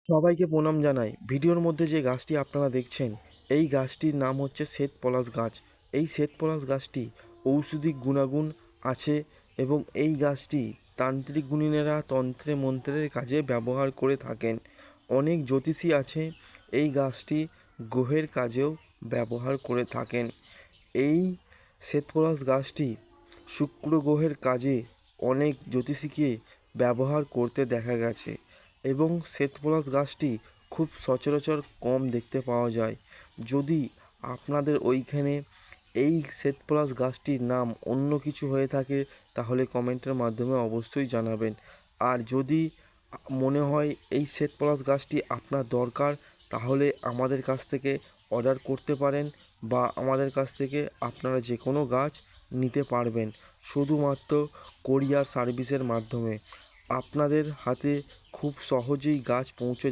সবাইকে প্রণাম জানাই। ভিডিওর মধ্যে যে গাছটি আপনারা দেখছেন, এই গাছটির নাম হচ্ছে শ্বেতপলাশ গাছ। এই শ্বেতপলাশ গাছটি ঔষধিক গুণাগুণ আছে এবং এই গাছটি তান্ত্রিক গুণিনেরা তন্ত্রে মন্ত্রের কাজে ব্যবহার করে থাকেন। অনেক জ্যোতিষী আছে এই গাছটি গ্রহের কাজেও ব্যবহার করে থাকেন। এই শ্বেতপলাশ গাছটি শুক্র গ্রহের কাজে অনেক জ্যোতিষীকে ব্যবহার করতে দেখা গেছে এবং শ্বেতপলাশ গাছটি খুব সচরাচর কম দেখতে পাওয়া যায়। যদি আপনাদের ওইখানে এই শ্বেতপলাশ গাছটির নাম অন্য কিছু হয়ে থাকে তাহলে কমেন্টের মাধ্যমে অবশ্যই জানাবেন। আর যদি মনে হয় এই শ্বেতপলাশ গাছটি আপনার দরকার তাহলে আমাদের কাছ থেকে অর্ডার করতে পারেন বা আমাদের কাছ থেকে আপনারা যে কোনো গাছ নিতে পারবেন শুধুমাত্র কোরিয়ার সার্ভিসের মাধ্যমে। আপনাদের হাতে খুব সহজেই গাছ পৌঁছে